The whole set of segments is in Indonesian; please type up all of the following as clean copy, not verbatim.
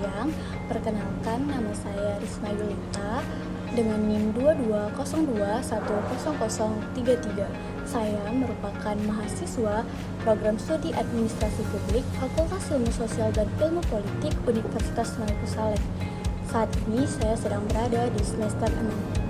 siang. Perkenalkan, nama saya Risma Yulita dengan NIM 2202100033. Saya merupakan mahasiswa program studi Administrasi Publik Fakultas Ilmu Sosial dan Ilmu Politik Universitas Sunan Saleh. Saat ini saya sedang berada di semester 6.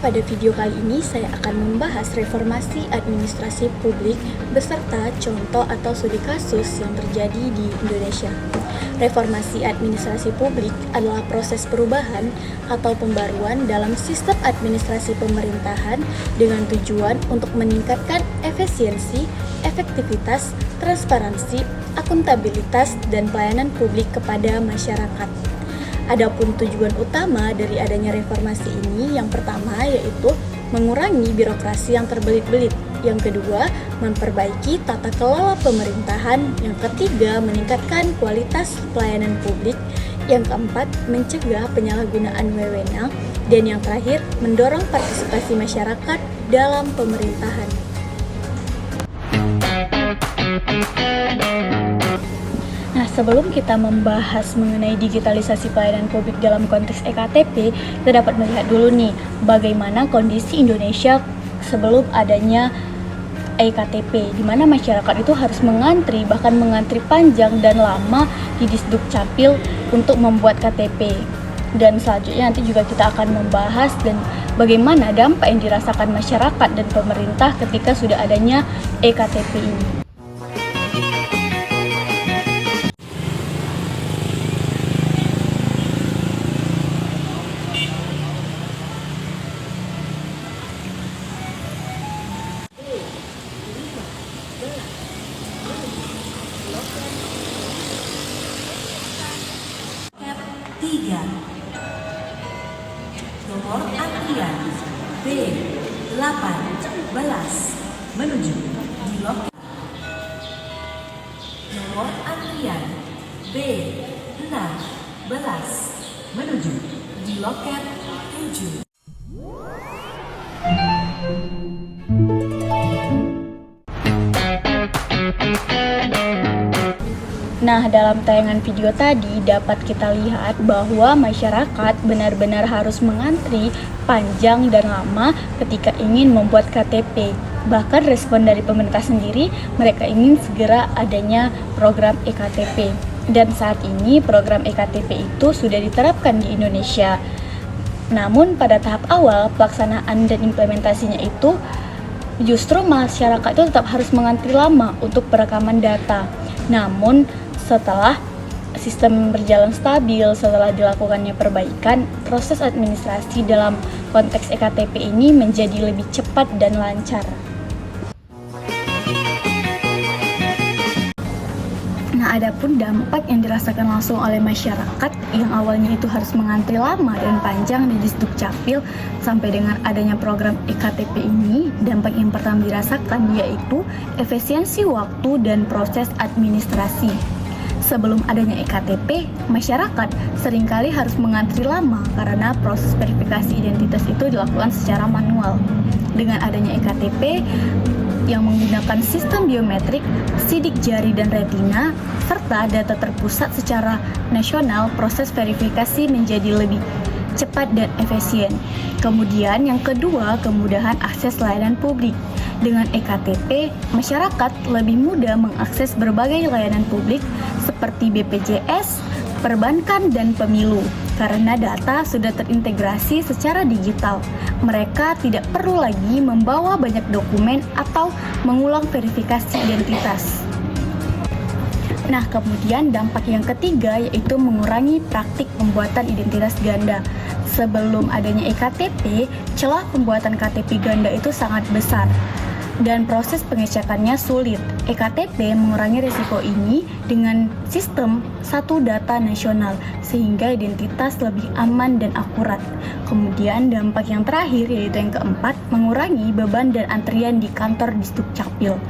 Pada video kali ini saya akan membahas reformasi administrasi publik beserta contoh atau studi kasus yang terjadi di Indonesia. Reformasi administrasi publik adalah proses perubahan atau pembaruan dalam sistem administrasi pemerintahan dengan tujuan untuk meningkatkan efisiensi, efektivitas, transparansi, akuntabilitas, dan pelayanan publik kepada masyarakat. Adapun tujuan utama dari adanya reformasi ini, yang pertama yaitu mengurangi birokrasi yang terbelit-belit, yang kedua memperbaiki tata kelola pemerintahan, yang ketiga meningkatkan kualitas pelayanan publik, yang keempat mencegah penyalahgunaan wewenang, dan yang terakhir mendorong partisipasi masyarakat dalam pemerintahan. Nah, sebelum kita membahas mengenai digitalisasi pelayanan publik dalam konteks EKTP, kita dapat melihat dulu nih bagaimana kondisi Indonesia sebelum adanya EKTP, di mana masyarakat itu harus mengantri, bahkan mengantri panjang dan lama di Disdukcapil untuk membuat KTP. Dan selanjutnya nanti juga kita akan membahas dan bagaimana dampak yang dirasakan masyarakat dan pemerintah ketika sudah adanya EKTP ini. Nomor antrian B18 menuju di loket. Nomor antrian B16 menuju di loket 7. Nah, dalam tayangan video tadi dapat kita lihat bahwa masyarakat benar-benar harus mengantri panjang dan lama ketika ingin membuat KTP. Bahkan respon dari pemerintah sendiri, mereka ingin segera adanya program EKTP. Dan saat ini program EKTP itu sudah diterapkan di Indonesia. Namun pada tahap awal pelaksanaan dan implementasinya itu justru masyarakat itu tetap harus mengantri lama untuk perekaman data. Namun setelah sistem berjalan stabil, setelah dilakukannya perbaikan, proses administrasi dalam konteks EKTP ini menjadi lebih cepat dan lancar. Nah, adapun dampak yang dirasakan langsung oleh masyarakat yang awalnya itu harus mengantri lama dan panjang di Disdukcapil sampai dengan adanya program EKTP ini, dampak yang pertama dirasakan yaitu efisiensi waktu dan proses administrasi. Sebelum adanya EKTP, masyarakat seringkali harus mengantri lama karena proses verifikasi identitas itu dilakukan secara manual. Dengan adanya EKTP yang menggunakan sistem biometrik, sidik jari dan retina, serta data terpusat secara nasional, proses verifikasi menjadi lebih cepat dan efisien. Kemudian yang kedua, kemudahan akses layanan publik. Dengan EKTP, masyarakat lebih mudah mengakses berbagai layanan publik seperti BPJS, perbankan, dan pemilu. Karena data sudah terintegrasi secara digital, mereka tidak perlu lagi membawa banyak dokumen atau mengulang verifikasi identitas. Nah, kemudian dampak yang ketiga yaitu mengurangi praktik pembuatan identitas ganda. Sebelum adanya EKTP, celah pembuatan KTP ganda itu sangat besar dan proses pengecekannya sulit. EKTP mengurangi risiko ini dengan sistem satu data nasional sehingga identitas lebih aman dan akurat. Kemudian dampak yang terakhir yaitu yang keempat, mengurangi beban dan antrian di kantor Disdukcapil.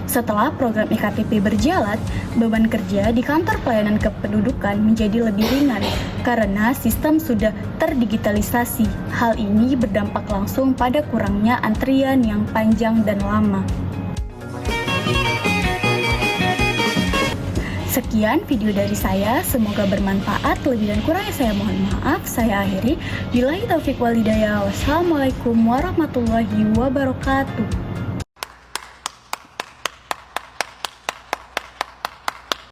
Setelah program EKTP berjalan, beban kerja di kantor pelayanan kependudukan menjadi lebih ringan karena sistem sudah terdigitalisasi. Hal ini berdampak langsung pada kurangnya antrian yang panjang dan lama. Sekian video dari saya, semoga bermanfaat. Lebih dan kurangnya saya mohon maaf. Saya akhiri. Billahi taufiq wal hidayah. Wassalamualaikum warahmatullahi wabarakatuh.